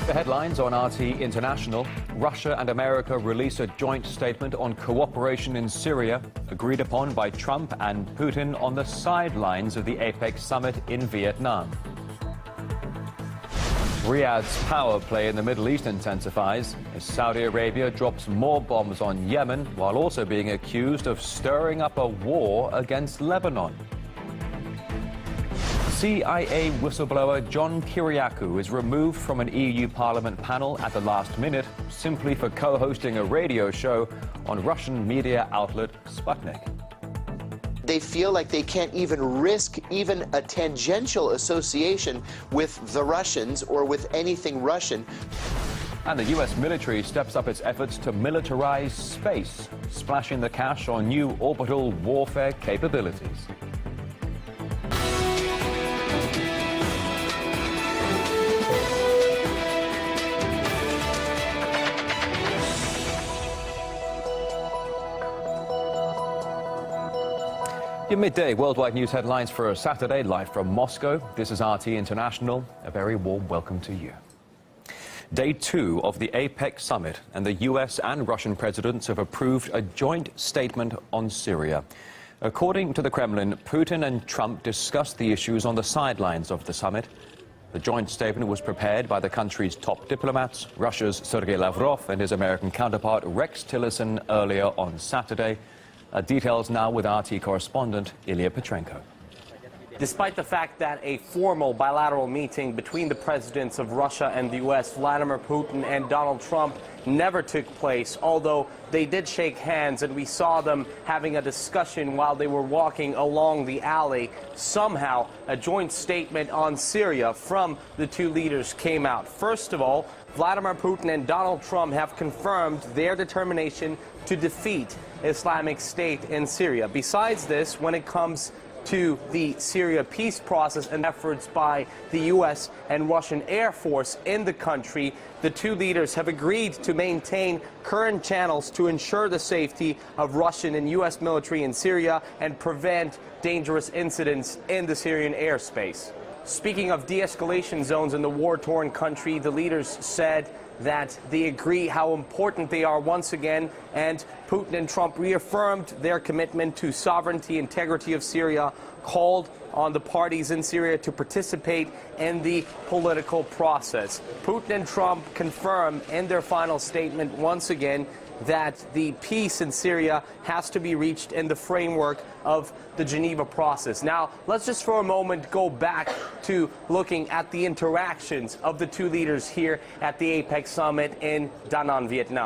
The headlines on RT International. Russia and America release a joint statement on cooperation in Syria, agreed upon by Trump and Putin on the sidelines of the APEC summit in Vietnam. Riyadh's power play in the Middle East intensifies as Saudi Arabia drops more bombs on Yemen while also being accused of stirring up a war against Lebanon. CIA whistleblower John Kiriakou is removed from an EU Parliament panel at the last minute simply for co-hosting a radio show on Russian media outlet Sputnik. They feel like they can't even risk even a tangential association with the Russians or with anything Russian. And the U.S. military steps up its efforts to militarize space, splashing the cash on new orbital warfare capabilities. Your midday worldwide news headlines for a Saturday, live from Moscow. This is RT International. A very warm welcome to you. Day 2 of the APEC summit, and the US and Russian presidents have approved a joint statement on Syria. According to the Kremlin, Putin and Trump discussed the issues on the sidelines of the summit. The joint statement was prepared by the country's top diplomats, Russia's Sergei Lavrov and his American counterpart Rex Tillerson earlier on Saturday. Details now with RT correspondent Ilya Petrenko. Despite the fact that a formal bilateral meeting between the presidents of Russia and the U.S., Vladimir Putin and Donald Trump, never took place, although they did shake hands and we saw them having a discussion while they were walking along the alley, somehow a joint statement on Syria from the two leaders came out. First of all, Vladimir Putin and Donald Trump have confirmed their determination to defeat Islamic State in Syria. Besides this, when it comes to the Syria peace process and efforts by the U.S. and Russian Air Force in the country, the two leaders have agreed to maintain current channels to ensure the safety of Russian and U.S. military in Syria and prevent dangerous incidents in the Syrian airspace. Speaking of de-escalation zones in the war-torn country, the leaders said that they agree how important they are once again, and Putin and Trump reaffirmed their commitment to sovereignty, integrity of Syria, called on the parties in Syria to participate in the political process. Putin and Trump confirm in their final statement once again that the peace in Syria has to be reached in the framework of the Geneva process. Now, let's just for a moment go back to looking at the interactions of the two leaders here at the APEC summit in Da Nang, Vietnam.